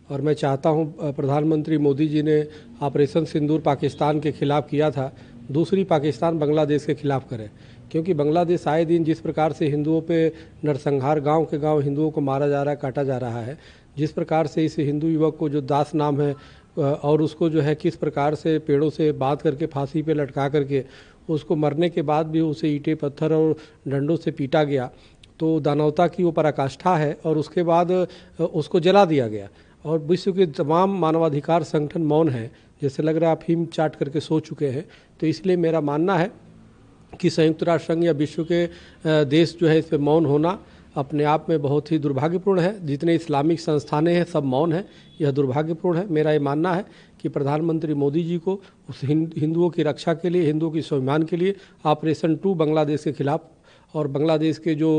और मैं चाहता हूं प्रधानमंत्री मोदी जी ने ऑपरेशन सिंदूर पाकिस्तान के खिलाफ किया था, दूसरी पाकिस्तान बांग्लादेश के खिलाफ करे, क्योंकि बांग्लादेश आए दिन जिस प्रकार से हिंदुओं पे नरसंहार, गांव के गांव हिंदुओं को मारा जा रहा है, काटा जा रहा है, जिस प्रकार से इस हिंदू युवक को जो दास नाम है और उसको जो है किस प्रकार से पेड़ों से बांध करके फांसी पे लटका करके उसको मरने के बाद भी उसे ईंटें पत्थर और डंडों से पीटा गया, तो दानवता की वो पराकाष्ठा है। और उसके बाद उसको जला दिया गया और विश्व के तमाम मानवाधिकार संगठन मौन हैं, जैसे लग रहा है अफीम चाट करके सो चुके हैं। तो इसलिए मेरा मानना है कि संयुक्त राष्ट्र संघ या विश्व के देश जो है इस पर मौन होना अपने आप में बहुत ही दुर्भाग्यपूर्ण है। जितने इस्लामिक संस्थानें हैं सब मौन हैं, यह दुर्भाग्यपूर्ण है। मेरा ये मानना है कि प्रधानमंत्री मोदी जी को उस हिंदुओं की रक्षा के लिए, हिंदुओं की स्वाभिमान के लिए ऑपरेशन 2 बांग्लादेश के खिलाफ और बांग्लादेश के जो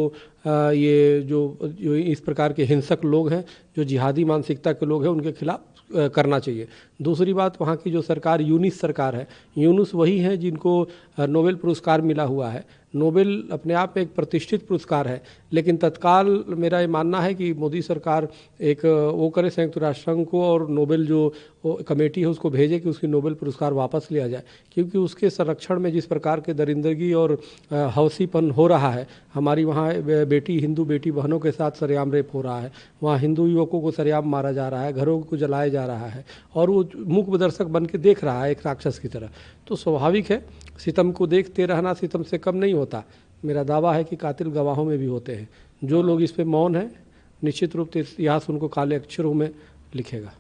इस प्रकार के हिंसक लोग हैं, जो जिहादी मानसिकता के लोग हैं, उनके खिलाफ करना चाहिए। दूसरी बात, वहाँ की जो सरकार यूनिस सरकार है, यूनुस वही है जिनको नोबेल पुरस्कार मिला हुआ है। नोबेल अपने आप में एक प्रतिष्ठित पुरस्कार है, लेकिन तत्काल मेरा ये मानना है कि मोदी सरकार एक वो करे संयुक्त राष्ट्र संघ को और नोबेल जो कमेटी है उसको भेजे कि उसकी नोबेल पुरस्कार वापस लिया जाए, क्योंकि उसके संरक्षण में जिस प्रकार के दरिंदगी और हौसीपन हो रहा है, हमारी वहाँ हिंदू बेटी बहनों के साथ सरेआम रेप हो रहा है, वहाँ हिंदू युवकों को सरेआम मारा जा रहा है, घरों को जलाया जा रहा है और वो मूक दर्शक बन के देख रहा है एक राक्षस की तरह। तो स्वाभाविक है, सितम को देखते रहना सितम से कम नहीं होता। मेरा दावा है कि कातिल गवाहों में भी होते हैं। जो लोग इस पे मौन हैं, निश्चित रूप से इतिहास उनको काले अक्षरों में लिखेगा।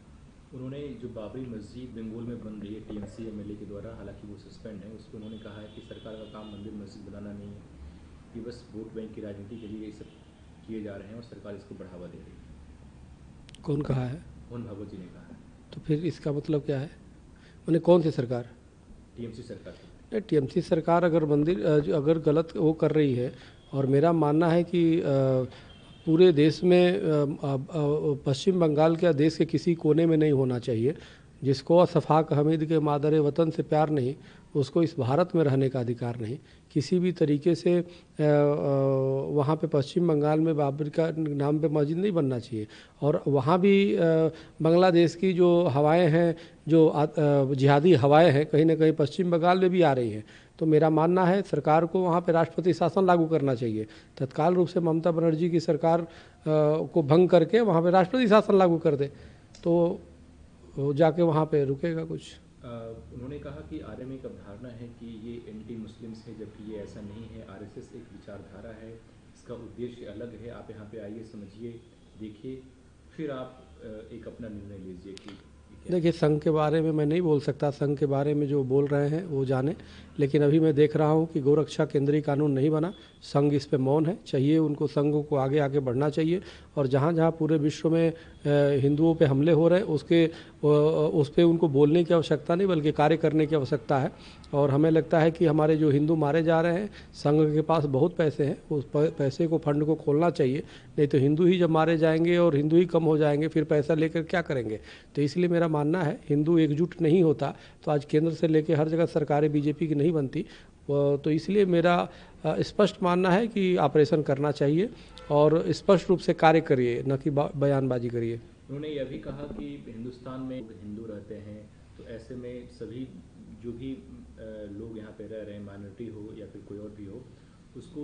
उन्होंने जो बाबरी मस्जिद बंगोल में बन रही है टीएमसी एमएलए के द्वारा, हालांकि वो सस्पेंड है, उस पर उन्होंने कहा है कि सरकार का काम मंदिर मस्जिद बनाना नहीं है, कि बस वोट बैंक की राजनीति के लिए ये सब किए जा रहे हैं और सरकार इसको बढ़ावा दे रही है। कौन कहा है? मोहन भागवत जी ने कहा है। तो फिर इसका मतलब क्या है? मैंने कौन सी सरकार? टीएमसी सरकार। नहीं, टीएमसी सरकार अगर गलत वो कर रही है, और मेरा मानना है कि पूरे देश में पश्चिम बंगाल के देश के किसी कोने में नहीं होना चाहिए। जिसको सफ़ाक हमीद के मादर वतन से प्यार नहीं, उसको इस भारत में रहने का अधिकार नहीं। किसी भी तरीके से वहाँ पे पश्चिम बंगाल में बाबर का नाम पे मस्जिद नहीं बनना चाहिए। और वहाँ भी बांग्लादेश की जो हवाएं हैं, जो जिहादी हवाएं हैं, कहीं ना कहीं पश्चिम बंगाल में भी आ रही हैं। तो मेरा मानना है सरकार को वहाँ पे राष्ट्रपति शासन लागू करना चाहिए। तत्काल रूप से ममता बनर्जी की सरकार को भंग करके वहाँ पे राष्ट्रपति शासन लागू कर दे, तो जाके वहाँ पे रुकेगा कुछ। उन्होंने कहा कि आरएमए की अवधारणा है कि ये एंटी मुस्लिम्स है, जबकि ये ऐसा नहीं है। आरएसएस एक विचारधारा है, इसका उद्देश्य अलग है। आप यहाँ पे आइए, समझिए, देखिए, फिर आप एक अपना निर्णय लीजिए कि देखिए, संघ के बारे में मैं नहीं बोल सकता, संघ के बारे में जो बोल रहे हैं वो जाने, लेकिन अभी मैं देख रहा हूँ कि गोरक्षा केंद्रीय कानून नहीं बना, संघ इस पे मौन है। चाहिए उनको, संघों को आगे आगे बढ़ना चाहिए और जहाँ जहाँ पूरे विश्व में हिंदुओं पे हमले हो रहे हैं उस पे उनको बोलने की आवश्यकता नहीं, बल्कि कार्य करने की आवश्यकता है। और हमें लगता है कि हमारे जो हिंदू मारे जा रहे हैं, संघ के पास बहुत पैसे हैं, उस पैसे को, फंड को खोलना चाहिए। नहीं तो हिंदू ही जब मारे जाएंगे और हिंदू ही कम हो जाएंगे, फिर पैसा लेकर क्या करेंगे। तो इसलिए मेरा मानना है, हिंदू एकजुट नहीं होता तो आज केंद्र से लेकर हर जगह सरकारें बीजेपी की नहीं बनती। तो इसलिए मेरा स्पष्ट मानना है कि ऑपरेशन करना चाहिए और स्पष्ट रूप से कार्य करिए, न कि बयानबाजी करिए। उन्होंने यह भी कहा कि हिंदुस्तान में हिंदू रहते हैं, तो ऐसे में सभी जो भी लोग यहाँ पे रह रहे हैं, माइनॉरिटी हो या फिर कोई और भी हो, उसको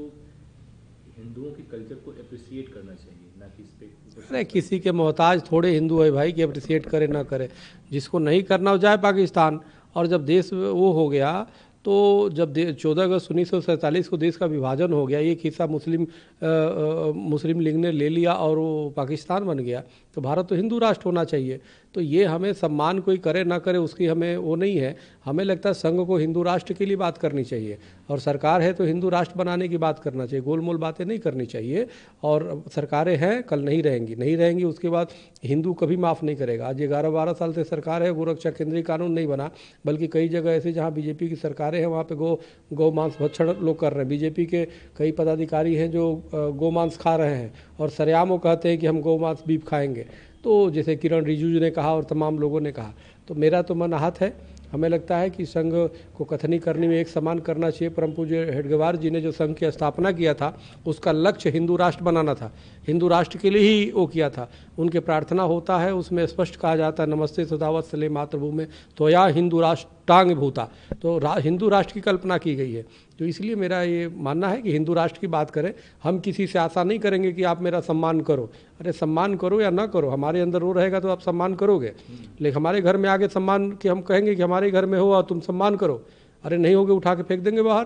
हिंदुओं के कल्चर को अप्रिसिएट करना चाहिए, ना कि इस पे। अरे किसी के मोहताज थोड़े हिंदू है भाई कि अप्रिसिएट करे ना करे। जिसको नहीं करना हो जाए पाकिस्तान। और जब देश वो हो गया, तो जब 14 अगस्त 1947 को देश का विभाजन हो गया, एक हिस्सा मुस्लिम लीग ने ले लिया और वो पाकिस्तान बन गया, तो भारत तो हिंदू राष्ट्र होना चाहिए। तो ये हमें सम्मान कोई करे ना करे उसकी हमें वो नहीं है। हमें लगता है संघ को हिंदू राष्ट्र के लिए बात करनी चाहिए और सरकार है तो हिंदू राष्ट्र बनाने की बात करना चाहिए, गोलमोल बातें नहीं करनी चाहिए। और सरकारें हैं, कल नहीं रहेंगी, उसके बाद हिंदू कभी माफ़ नहीं करेगा। आज 11-12 साल से सरकार है, गोरक्षा केंद्रीय कानून नहीं बना, बल्कि कई जगह ऐसे जहाँ बीजेपी की सरकारें हैं वहाँ पे गौ मांस भक्षण लोग कर रहे हैं। बीजेपी के कई पदाधिकारी हैं जो गौ मांस खा रहे हैं और सरेआम वो कहते हैं कि हम गौ मांस बीफ खाएंगे। तो जैसे किरण रिजिजू ने कहा और तमाम लोगों ने कहा, तो मेरा तो मन आहत है। हमें लगता है कि संघ को कथनी करने में एक समान करना चाहिए। परम पूज्य हेडगेवार जी ने जो संघ की स्थापना किया था उसका लक्ष्य हिंदू राष्ट्र बनाना था, हिंदू राष्ट्र के लिए ही वो किया था। उनके प्रार्थना होता है, उसमें स्पष्ट कहा जाता है नमस्ते सदावत्सले मातृभूमि त्वया हिंदू राष्ट्रांग भूता, तो हिंदू राष्ट्र की कल्पना की गई है। तो इसलिए मेरा ये मानना है कि हिंदू राष्ट्र की बात करें, हम किसी से आशा नहीं करेंगे कि आप मेरा सम्मान करो। अरे सम्मान करो या ना करो, हमारे अंदर वो रहेगा तो आप सम्मान करोगे। लेकिन हमारे घर में आगे सम्मान कि हम कहेंगे कि हमारे घर में हो और तुम सम्मान करो, अरे नहीं होगे उठा के फेंक देंगे बाहर।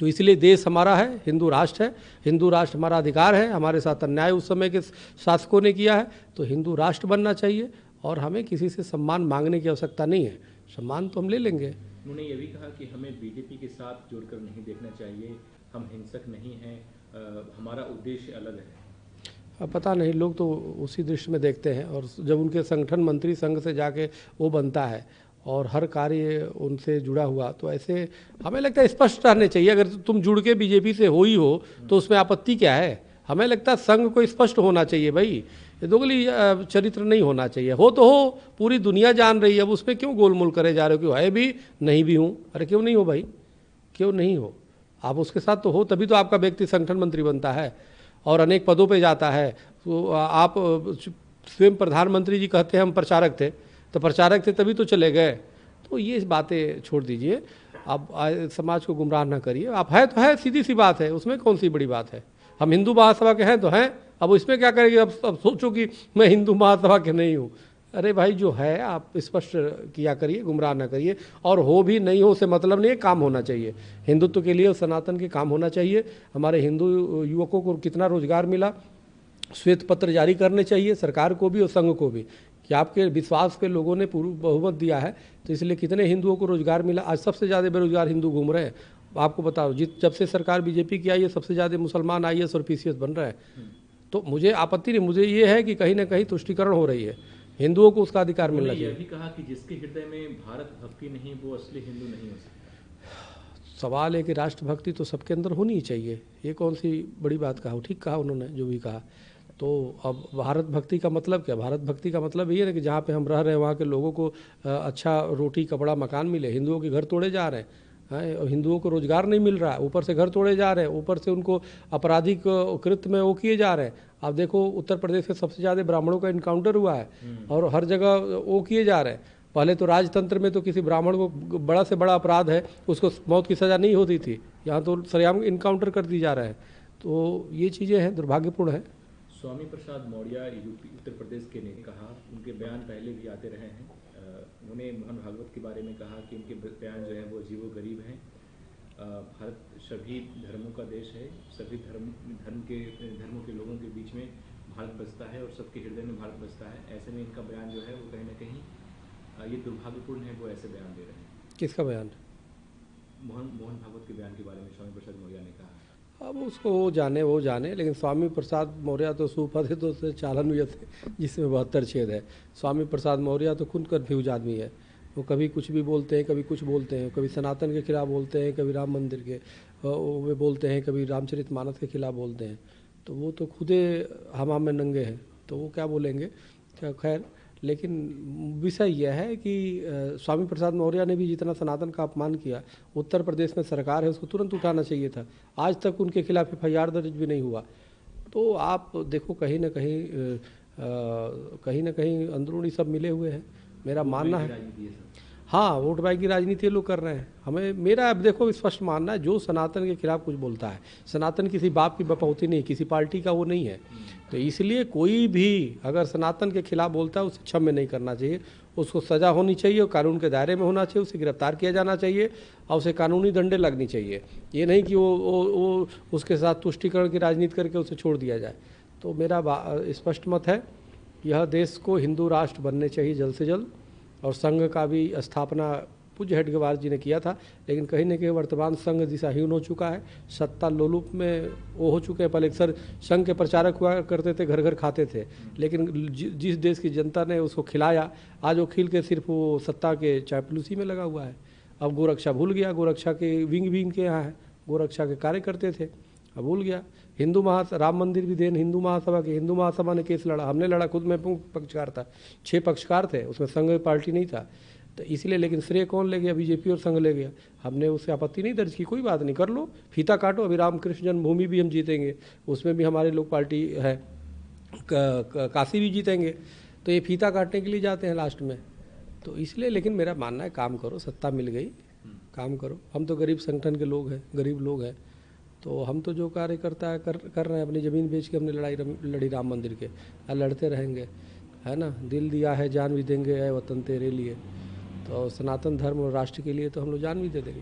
तो इसलिए देश हमारा है, हिंदू राष्ट्र है, हिंदू राष्ट्र हमारा अधिकार है। हमारे साथ अन्याय उस समय के शासकों ने किया है, तो हिंदू राष्ट्र बनना चाहिए और हमें किसी से सम्मान मांगने की आवश्यकता नहीं है। सम्मान तो हम ले लेंगे। उन्होंने ये भी कहा कि हमें बीजेपी के साथ जोड़कर नहीं देखना चाहिए, हम हिंसक नहीं हैं, हमारा उद्देश्य अलग है। अब पता नहीं, लोग तो उसी दृष्टि में देखते हैं, और जब उनके संगठन मंत्री संघ से जाके वो बनता है और हर कार्य उनसे जुड़ा हुआ, तो ऐसे हमें लगता है स्पष्ट रहने चाहिए। अगर तुम जुड़ के बीजेपी से हो ही हो तो उसमें आपत्ति क्या है? हमें लगता है संघ को स्पष्ट होना चाहिए भाई, ये दोगली चरित्र नहीं होना चाहिए। हो तो हो, पूरी दुनिया जान रही है, अब उसमें क्यों गोलमोल करे जा रहे हो कि है भी नहीं भी हूँ? अरे क्यों नहीं हो भाई, क्यों नहीं हो? आप उसके साथ तो हो, तभी तो आपका व्यक्ति संगठन मंत्री बनता है और अनेक पदों पे जाता है। तो आप स्वयं प्रधानमंत्री जी कहते हैं हम प्रचारक थे, तो प्रचारक थे तभी तो चले गए। तो ये बातें छोड़ दीजिए, आप समाज को गुमराह ना करिए। आप है तो है, सीधी सी बात है, उसमें कौन सी बड़ी बात है। हम हिंदू महासभा के हैं तो हैं, अब इसमें क्या करेंगे? अब सोचो कि मैं हिंदू महासभा के नहीं हूँ। अरे भाई जो है आप स्पष्ट किया करिए, गुमराह ना करिए। और हो भी नहीं हो से मतलब नहीं है, काम होना चाहिए हिंदुत्व के लिए और सनातन के काम होना चाहिए। हमारे हिंदू युवकों को कितना रोजगार मिला, श्वेत पत्र जारी करने चाहिए सरकार को भी और संघ को भी कि आपके विश्वास पे लोगों ने पूर्ण बहुमत दिया है, तो इसलिए कितने हिंदुओं को रोजगार मिला। आज सबसे ज़्यादा बेरोजगार हिंदू घूम रहे हैं। आपको बताओ, जब से सरकार बीजेपी की आई है, सबसे ज़्यादा मुसलमान IAS और PCS बन रहे हैं। तो मुझे आपत्ति नहीं, मुझे ये है कि कहीं ना कहीं तुष्टीकरण हो रही है, हिंदुओं को उसका अधिकार मिलना चाहिए। यह भी कहा कि जिसके हृदय में भारत भक्ति नहीं वो असली हिंदू नहीं हो सकता। सवाल है कि राष्ट्रभक्ति तो सबके अंदर होनी ही चाहिए, ये कौन सी बड़ी बात कहा? ठीक कहा उन्होंने जो भी कहा। तो अब भारत भक्ति का मतलब क्या? भारत भक्ति का मतलब ये है कि जहाँ पे हम रह रहे हैं वहाँ के लोगों को अच्छा रोटी कपड़ा मकान मिले। हिंदुओं के घर तोड़े जा रहे हैं, और हिंदुओं को रोजगार नहीं मिल रहा है, ऊपर से घर तोड़े जा रहे हैं, ऊपर से उनको आपराधिक कृत्य में वो किए जा रहे हैं। आप देखो उत्तर प्रदेश में सबसे ज़्यादा ब्राह्मणों का इनकाउंटर हुआ है और हर जगह वो किए जा रहे हैं। पहले तो राजतंत्र में तो किसी ब्राह्मण को बड़ा से बड़ा अपराध है उसको मौत की सज़ा नहीं होती थी, यहाँ तो सरेआम इनकाउंटर कर दी जा रहे हैं। तो ये चीज़ें हैं, दुर्भाग्यपूर्ण है। स्वामी प्रसाद मौर्य यूपी उत्तर प्रदेश के ने कहा, उनके बयान पहले भी आते रहे हैं। उन्होंने मोहन भागवत के बारे में कहा कि उनके बयान जो है वो अजीबो गरीब हैं। भारत सभी धर्मों का देश है, सभी धर्मों के लोगों के बीच में भारत बसता है और सबके हृदय में भारत बसता है। ऐसे में इनका बयान जो है वो कहीं ना कहीं ये दुर्भाग्यपूर्ण है, वो ऐसे बयान दे रहे हैं। किसका बयान? मोहन भागवत के बयान के बारे में स्वामी प्रसाद मौर्य ने कहा। अब उसको वो जाने, लेकिन स्वामी प्रसाद मौर्य तो सुपथ तो से चालन हुए थे जिसमें 72 छेद है। स्वामी प्रसाद मौर्य तो खुद कन्फ्यूज आदमी है, वो कभी कुछ भी बोलते हैं, कभी कुछ बोलते हैं, कभी सनातन के खिलाफ बोलते हैं, कभी राम मंदिर के वो बोलते हैं, कभी रामचरितमानस के खिलाफ बोलते हैं। तो वो तो खुदे हमाम में नंगे हैं, तो वो क्या बोलेंगे? क्या खैर, लेकिन विषय यह है कि स्वामी प्रसाद मौर्य ने भी जितना सनातन का अपमान किया, उत्तर प्रदेश में सरकार है उसको तुरंत उठाना चाहिए था। आज तक उनके खिलाफ FIR दर्ज भी नहीं हुआ। तो आप देखो कहीं ना कहीं अंदरूनी सब मिले हुए हैं, मेरा मानना है। हाँ, वोट बैंक की राजनीति लोग कर रहे हैं। हमें मेरा अब देखो स्पष्ट मानना है, जो सनातन के खिलाफ कुछ बोलता है, सनातन किसी बाप की बपौती नहीं, किसी पार्टी का वो नहीं है। तो इसलिए कोई भी अगर सनातन के खिलाफ बोलता है उसे क्षम्य नहीं करना चाहिए, उसको सज़ा होनी चाहिए और कानून के दायरे में होना चाहिए, उसे गिरफ्तार किया जाना चाहिए और उसे कानूनी दंडे लगनी चाहिए। ये नहीं कि वो उसके साथ तुष्टीकरण की राजनीति करके उसे छोड़ दिया जाए। तो मेरा स्पष्ट मत है, यह देश को हिंदू राष्ट्र बनने चाहिए जल्द से जल्द, और संघ का भी स्थापना पूज्य हेडगेवार जी ने किया था। लेकिन कहीं न कहीं वर्तमान संघ दिशाहीन हो चुका है, सत्ता लोलुप में वो हो चुके हैं। पहले अक्सर संघ के प्रचारक हुआ करते थे, घर घर खाते थे, लेकिन जिस देश की जनता ने उसको खिलाया, आज वो खिल के सिर्फ वो सत्ता के चापलूसी में लगा हुआ है। अब गोरक्षा भूल गया, गोरक्षा के विंग भी इनके यहाँ है, गोरक्षा के कार्य करते थे, अब भूल गया। राम मंदिर भी देन हिंदू महासभा की, हिंदू महासभा ने केस लड़ा, हमने लड़ा, खुद मैं पक्षकार था, 6 पक्षकार थे, उसमें संघ पार्टी नहीं था, तो इसलिए। लेकिन श्रेय कौन ले गया? बीजेपी और संघ ले गया। हमने उससे आपत्ति नहीं दर्ज की, कोई बात नहीं, कर लो, फीता काटो। अभी रामकृष्ण जन्मभूमि भी हम जीतेंगे, उसमें भी हमारे लोग पार्टी है, काशी भी जीतेंगे, तो ये फीता काटने के लिए जाते हैं लास्ट में, तो इसलिए। लेकिन मेरा मानना है काम करो, सत्ता मिल गई, काम करो। हम तो गरीब संगठन के लोग हैं, गरीब लोग हैं, तो हम तो जो कार्य करता है कर रहे हैं। अपनी ज़मीन बेच के हमने लड़ाई लड़ी राम मंदिर के, और लड़ते रहेंगे, है ना। दिल दिया है जान भी देंगे, है वतन तेरे लिए। तो सनातन धर्म और राष्ट्र के लिए तो हम लोग जान भी दे देंगे।